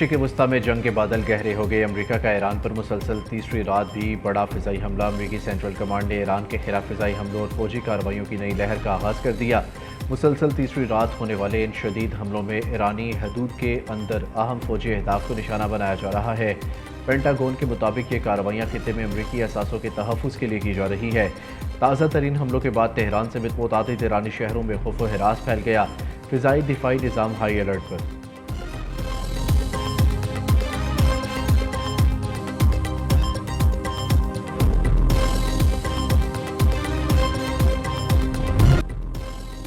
मशरिक़ वस्ता में जंग के बादल गहरे हो गए। अमरीका का ईरान पर मुसलसल तीसरी रात भी बड़ा फ़िज़ाई हमला। अमरीकी सेंट्रल कमांड ने ईरान के खिलाफ फ़िज़ाई हमलों और फौजी कार्रवाइयों की नई लहर का आगाज़ कर दिया। मुसलसल तीसरी रात होने वाले इन शदीद हमलों में ईरानी हदूद के अंदर अहम फौजी अहदाफ को निशाना बनाया जा रहा है। पेंटागन के मुताबिक ये कार्रवाइयाँ खित्ते में अमरीकी असासों के तहफ़्फ़ुज़ के लिए की जा रही है। ताज़ा तरीन हमलों के बाद तेहरान समेत मुतादिद ईरानी शहरों में खौफ व हिरास फैल गया। फ़िज़ाई दिफाई निज़ाम हाई अलर्ट पर।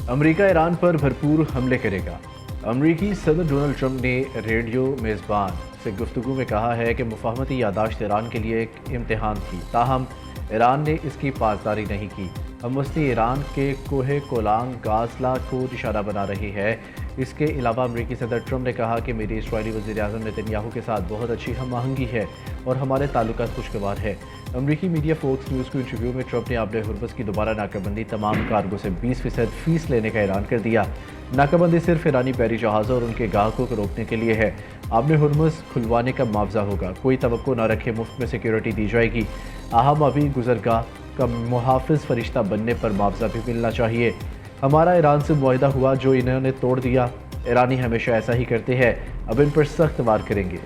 अमरीका ईरान पर भरपूर हमले करेगा। अमरीकी सदर डोनाल्ड ट्रंप ने रेडियो मेज़बान से गुफ्तगू में कहा है कि मुफाहमती यादाश्त ईरान के लिए एक इम्तिहान थी, ताहम ईरान ने इसकी पासदारी नहीं की। हम वस्ती ईरान के कोहे कोलांग गाजला को निशाना बना रही है। इसके अलावा अमरीकी सदर ट्रंप ने कहा कि मेरी इस्राईली वज़ीर-ए-आज़म नेतन्याहू के साथ बहुत अच्छी हम आहंगी है और हमारे ताल्लुकात खुशगवार है। अमरीकी मीडिया फोक्स न्यूज़ को इंटरव्यू में ट्रंप ने आबले हुर्मुज़ की दोबारा नाकाबंदी, तमाम कार्गो से 20% फीस लेने का ऐलान कर दिया। नाकाबंदी सिर्फ ईरानी बहरी जहाज़ों और उनके गाहकों को रोकने के लिए है। आबले हुर्मुज़ खुलवाने का मुआवजा होगा। कोई तवक्को न रखे, मुफ्त में सिक्योरिटी दी जाएगी। अहम अभी गुजरगाह का मुहाफ़िज़ फरिश्ता बनने पर मुआवजा भी मिलना चाहिए। हमारा ईरान से मुआहदा हुआ जो इन्होंने तोड़ दिया। ईरानी हमेशा ऐसा ही करते हैं, अब इन पर सख्त वार करेंगे।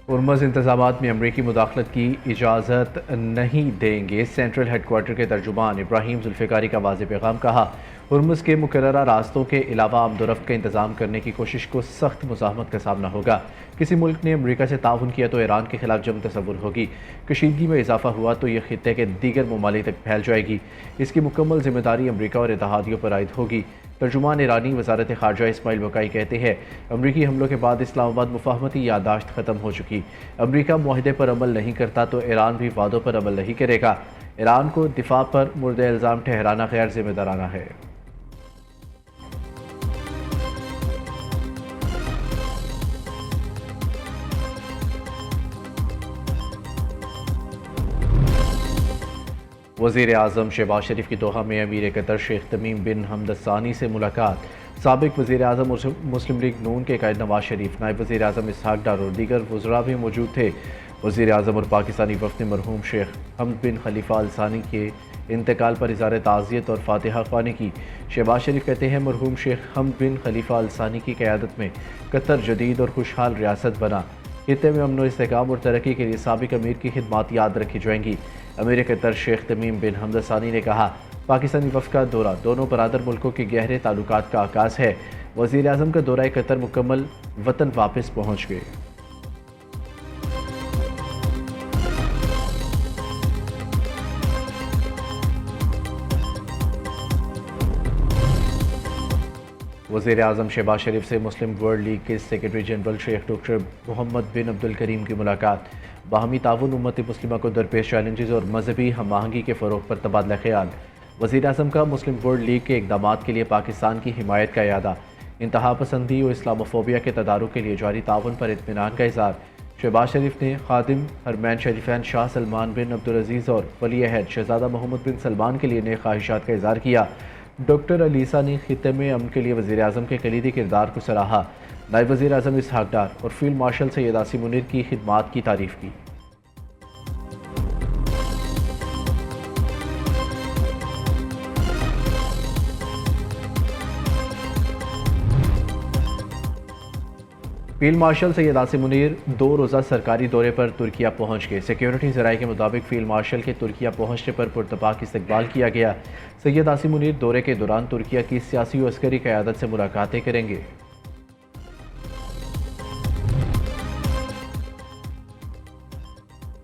हुर्मुज़ इंतज़ामात में अमरीकी मुदाखलत की इजाज़त नहीं देंगे। सेंट्रल हेडक्वार्टर के तर्जुमान इब्राहिम जुल्फ़िकारी का वाज़ेह पैगाम। कहा, हुर्मुज़ के मुकर्ररा रास्तों के अलावा आमदोरफ्त का इंतज़ाम करने की कोशिश को सख्त मुज़ाहमत का सामना होगा। किसी मुल्क ने अमरीका से ताउन किया तो ईरान के खिलाफ जंग तसव्वुर होगी। कशीदगी में इजाफा हुआ तो यह खित्ते के दीगर ममालिक तक फैल जाएगी। इसकी मुकम्मल जिम्मेदारी अमरीका और इत्तेहादियों पर आयद होगी। तर्जुमान ईरानी वज़ारत ख़ारजा इस्माइल बकाई कहते हैं, अमरीकी हमलों के बाद इस्लामाबाद मुफाहमती यादाश्त ख़त्म हो चुकी। अमरीका मुआहदे पर अमल नहीं करता तो ईरान भी वादों पर अमल नहीं करेगा। ईरान को दिफा पर मुर्द इल्ज़ाम ठहराना गैर जिम्मेदाराना है। वज़ीर-ए-आज़म शहबाज शरीफ की दोहा में अमीर कतर शेख तमीम बिन हमद अल सानी से मुलाकात। साबिक़ वज़ीर-ए-आज़म और मुस्लिम लीग नून के कायद नवाज शरीफ, नायब वज़ीर-ए-आज़म इसहाक डार और दीगर वज़रा भी मौजूद थे। वज़ीर-ए-आज़म और पाकिस्तानी वफ़द ने मरहूम शेख हमद बिन खलीफा अल सानी के इंतकाल पर इज़हार ताज़ियत और फातिहा ख़्वानी की। शहबाज शरीफ कहते हैं, मरहूम शेख हमद बिन खलीफा अल सानी की क़यादत में कतर जदीद और खुशहाल रियासत बना। खित्ते में अमन व इस्तेहकाम और तरक्की के लिए साबिक़ अमीर की खिदमात याद रखी जाएंगी। अमीर कतर शेख तमीम बिन हमद अल सानी ने कहा, पाकिस्तानी वफ़द का दौरा दोनों बरादर मुल्कों के गहरे ताल्लुकात का आगाज़ है। वज़ीर-ए-आज़म का दौरा कतर मुकम्मल, वतन वापस पहुँच गए। वज़ीर-ए-आज़म शहबाज शरीफ से मुस्लिम वर्ल्ड लीग के secretary general Sheikh doctor Mohammad bin Abdul Karim की मुलाकात। बाहमी ताउन उम्मत मुस्लिमा को दरपेश चैलेंजेस और मजहबी हम आहंगी के फ़रोग़ पर तबादला ख्याल। वज़ीर-ए-आज़म का मुस्लिम वर्ल्ड लीग के इक़दामात के लिए पाकिस्तान की हिमायत का इरादा। इंतहा पसंदी और इस्लामोफोबिया के तदारुक के लिए जारी ताउन पर इत्मीनान का इज़हार। शहबाज शरीफ ने खादिम हरमैन शरीफैन शाह सलमान बिन अब्दुल अज़ीज़ और वली अहद शहज़ादा मोहम्मद बिन सलमान के लिए नए ख्वाहिशात का इज़हार किया। डॉक्टर अलीसा ने खित्ते में अमन के लिए वज़ीर-ए-आज़म के कलीदी किरदार को सराहा। नायब वज़ीर-ए-आज़म इसहाक डार और फील्ड मार्शल सैयद आसिम मुनीर की खिदमात की तारीफ़ की। फील्ड मार्शल सैयद आसिम मुनीर 2 रोज़ा सरकारी दौरे पर तुर्किया पहुँच गए। सिक्योरिटी ज़राए के मुताबिक फील्ड मार्शल के तुर्किया पहुँचने पर पुरतपाक इस्तकबाल किया गया। सैयद आसिम मुनीर दौरे के दौरान तुर्किया की सियासी और अस्करी क़यादत से मुलाकातें करेंगे।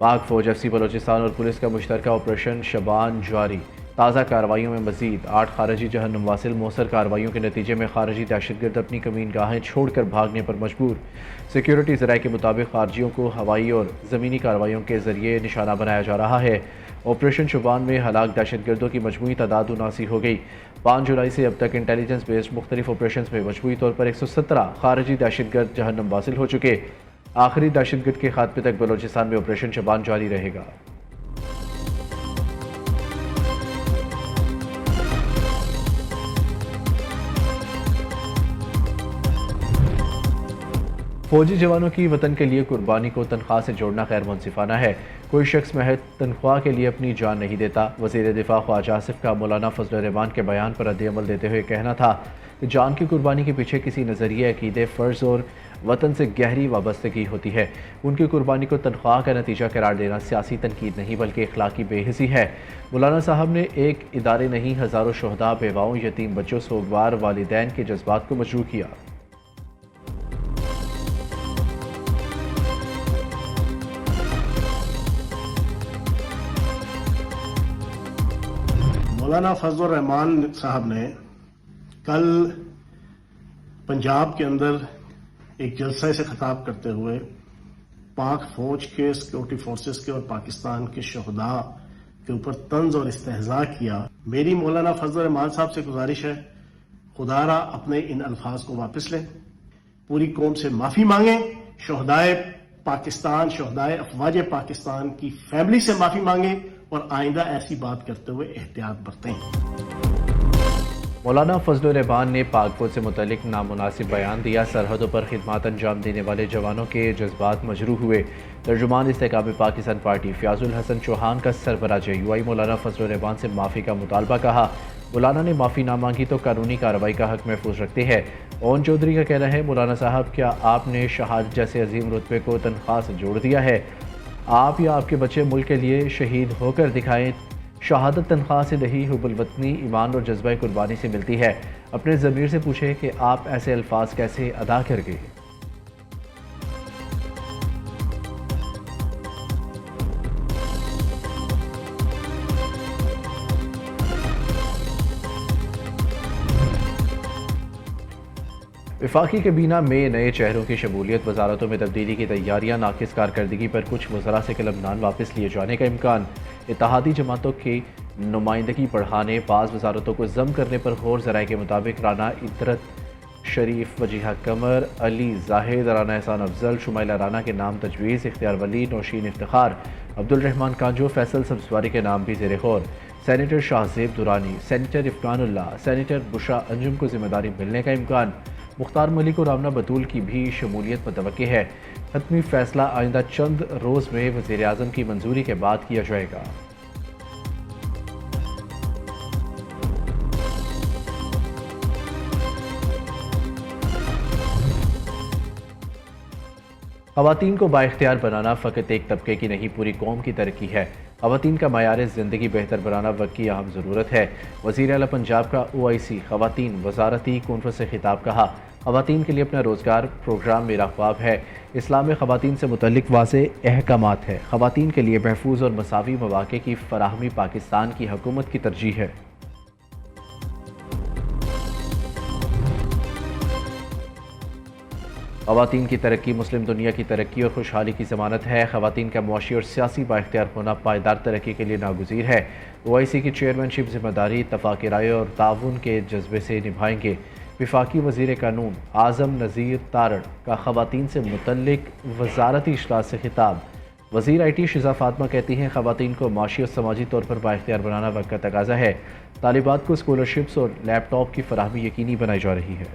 पाक फ़ौज एफसी बलोचिस्तान और पुलिस का मुश्तरका ऑपरेशन शबान जारी। ताज़ा कार्रवाइयों में मज़ीद 8 खारजी जहन्नुम वासिल। मौसर कार्रवाइयों के नतीजे में खारजी दहशतगर्द अपनी कमीन गाहें छोड़कर भागने पर मजबूर। सिक्योरिटी ज़राए के मुताबिक खारजियों को हवाई और ज़मीनी कार्रवाइयों के ज़रिए निशाना बनाया जा रहा है। ऑपरेशन शुबान में हलाक दहशतगर्दों की मजमूई तादाद 79 हो गई। 5 जुलाई से अब तक इंटेलिजेंस बेस्ड मुख्तलिफ ऑपरेशन में मजमूई तौर पर 117 खारजी दहशतगर्द जहन्नम हासिल हो चुके। आखिरी दहशतगर्द के खात्मे तक बलोचिस्तान में ऑपरेशन शबान जारी रहेगा। फौजी जवानों की वतन के लिए कुर्बानी को तनख्वाह से जोड़ना गैर मुनसिफाना है। कोई शख्स महज तनख्वाह के लिए अपनी जान नहीं देता। वज़ीर दिफा ख्वाजा आसिफ का मौलाना फजल रहमान के बयान पर रद्द-ए-अमल देते हुए कहना था कि जान की कुर्बानी के पीछे किसी नज़रिए, अकीदे, फ़र्ज़ और वतन से गहरी वाबस्तगी होती है। उनकी कुर्बानी को तनख्वाह का नतीजा करार देना सियासी तनकीद नहीं बल्कि इखलाकी बेहिसी है। मौलाना साहब ने एक इदारे नहीं, हज़ारों शहदा, बेवाओं, यतीम बच्चों, सोगवार वालिदैन के जज्बात को मजरूह किया। मौलाना फजल रहमान साहब ने कल पंजाब के अंदर एक जलसे से खिताब करते हुए पाक फौज के, सिक्योरिटी फोर्सेस के और पाकिस्तान के शहदा के ऊपर तंज और इस्तेहजा किया। मेरी मौलाना फजल रहमान साहब से गुजारिश है, खुदारा अपने इन अल्फाज को वापस लें, पूरी कौम से माफी मांगे, शहदाए पाकिस्तान, शहदाए अफवाज पाकिस्तान की फैमिली से माफी मांगे और आइंदा ऐसी बात करते हुए एहतियात बरतें। मौलाना फजल रहमान ने पाक फौज से मुतल्लिक नामुनासिब बयान दिया। सरहदों पर खिदमत अंजाम देने वाले जवानों के जज्बात मजरूह हुए। तर्जुमान इस्तेकाम पाकिस्तान पार्टी फ़याज़ुल हसन चौहान का सरबराह JUI मौलाना फजल रहमान से माफ़ी का मुतालबा कहा। मौलाना ने माफ़ी ना मांगी तो कानूनी कार्रवाई का हक महफूज रखते हैं। ओन चौधरी का कहना है, मौलाना साहब क्या आपने शहादत जैसे अजीम रुतबे को तनख्वाह से जोड़ दिया है? आप या आपके बच्चे मुल्क के लिए शहीद होकर दिखाएं। शहादत तनख्वाह से नहीं, हुब्बुल वतनी, ईमान और जज्बा कुर्बानी से मिलती है। अपने ज़मीर से पूछें कि आप ऐसे अल्फाज कैसे अदा कर गए। वफाकी कैबिना में नए चेहरों की शमूलियत, वजारतों में तब्दीली की तैयारियां, नाकिस कारकर्दगी पर कुछ वज़रा से कलमनान वापस लिए जाने का इम्कान, इत्तेहादी जमातों की नुमाइंदगी बढ़ाने, बाज़ वजारतों को ज़म करने पर गौर। ज़राए के मुताबिक राना इतरत शरीफ, वजीहा कमर, अली जाहिद, राना एहसान अफजल, शुमाइला राना के नाम तजवीज़, इख्तियार वली, नौशीन इफ्तिखार, अब्दुल रहमान कांजो, फैसल सब्ज़वारी के नाम भी ज़ेरे गौर। Senator Shahzeb Durrani, senator Ifkanullah, senator Bushra Anjum को जिम्मेदारी मिलने का इम्कान। मुख्तार मलिक और आमना बतूल की भी शमूलियत मुतवक्की है। हतमी फैसला आइंदा चंद रोज़ में वज़ीर आज़म की मंजूरी के बाद किया जाएगा। ख़वातीन को बाइख्तियार बनाना फ़कत एक तबके की नहीं, पूरी कौम की तरक्की है। ख़वातीन का मयार ज़िंदगी बेहतर बनाना वक्त की अहम ज़रूरत है। वज़ीर आला पंजाब का OIC ख़वातीन वज़ारती कॉन्फ्रेंस से खिताब कहा। ख़वातीन के लिए अपना रोज़गार प्रोग्राम मेरा ख्वाब है। इस्लाम में ख़वातीन से मुतल्लिक वाज़ेह अहकामात है। ख़वातीन के लिए महफूज और मसावी मौक़े की फ़राहमी पाकिस्तान की हुकूमत की तरजीह है। ख़वातीन की तरक्की मुस्लिम दुनिया की तरक्की और खुशहाली की ज़मानत है। ख़वातीन का मुआशी और सियासी बाइख्तियार होना पायदार तरक्की के लिए नागुज़ीर है। OIC की चेयरमैनशिप जिम्मेदारी इत्तफ़ाक़ राय और ताउन के जज्बे से निभाएंगे। वफाकी वज़ीर कानून आज़म नज़ीर तारड़ का ख़वातीन से मुतल्लिक वज़ारती इजलास से खिताब। वज़ीर IT शिज़ा फ़ातिमा कहती हैं, ख़वातीन को माशी और समाजी तौर पर बाइख्तियार बनाना वक्त का तकाज़ा है। तालिबात को स्कॉलरशिप्स और लैपटॉप की फराहमी यकीनी बनाई जा रही है।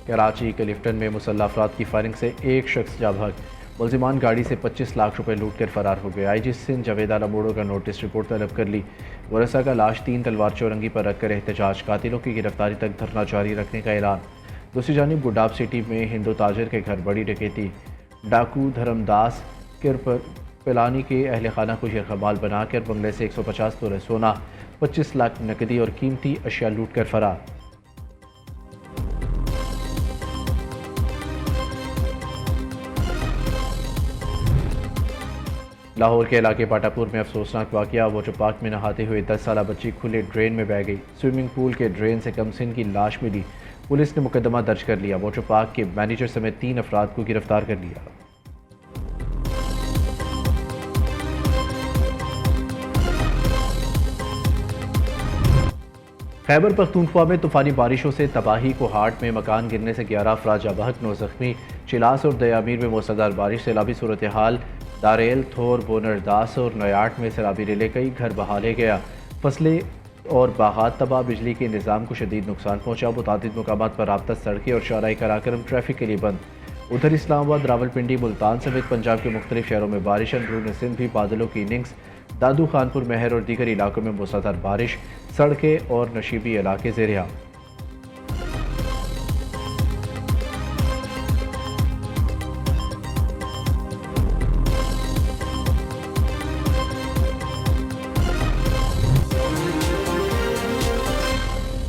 कराची के लिफ्टन में मुसल्लह अफराद की फायरिंग से एक शख्स जा भाग। मुलजिमान गाड़ी से 25 लाख रुपए लूट कर फरार हो गए। IG सिंध जावेद आला मोड़ो का नोटिस रिपोर्ट तलब कर ली। वरसा का लाश 3 तलवार चौरंगी पर रखकर एहतजाज, कातिलों की गिरफ्तारी तक धरना जारी रखने का ऐलान। दूसरी जानिब गुडाब सिटी में हिंदू ताजिर के घर बड़ी डकैती। डाकू धर्मदास पिलानी के अहल खाना को यरगमाल बनाकर बंगले से 150 तोले सोना, 25 लाख नकदी और कीमती अशिया लूट कर फरार। लाहौर के इलाके पाटापुर में अफसोसनाक वाक़या। वाटर पार्क में नहाते हुए 10 साला बच्ची खुले ड्रेन में बह गई। स्विमिंग पूल के ड्रेन से कमसिन की लाश मिली। पुलिस ने मुकदमा दर्ज कर लिया। वाटर पार्क के मैनेजर समेत 3 अफराद को गिरफ्तार कर लिया। खैबर पख्तूनख्वा में तूफानी बारिशों से तबाही को हाट में मकान गिरने से 11 अफराद जाबहक 9 जख्मी। चिलास और दयामीर में मूसलाधार बारिश सैलाबी सूरत हाल। दारेल, थोर, बोनरदास और नयाट में सैलाबी रिले कई घर बहा ले गया। फसलें और बागात तबाह। बिजली के निज़ाम को शदीद नुकसान पहुंचा। मुतादिद मुकामात पर राब्ता सड़कें और शाहराई कराक्रम ट्रैफिक के लिए बंद। उधर इस्लामाबाद, रावलपिंडी, मुल्तान समेत पंजाब के मुख्तलिफ शहरों में बारिश। अंदरून सिंध भी बादलों की इनिंग्स। दादू खानपुर, महर और दीगर इलाकों में मूसलाधार बारिश। सड़कें और नशीबी इलाके ज़ेर-ए-आम।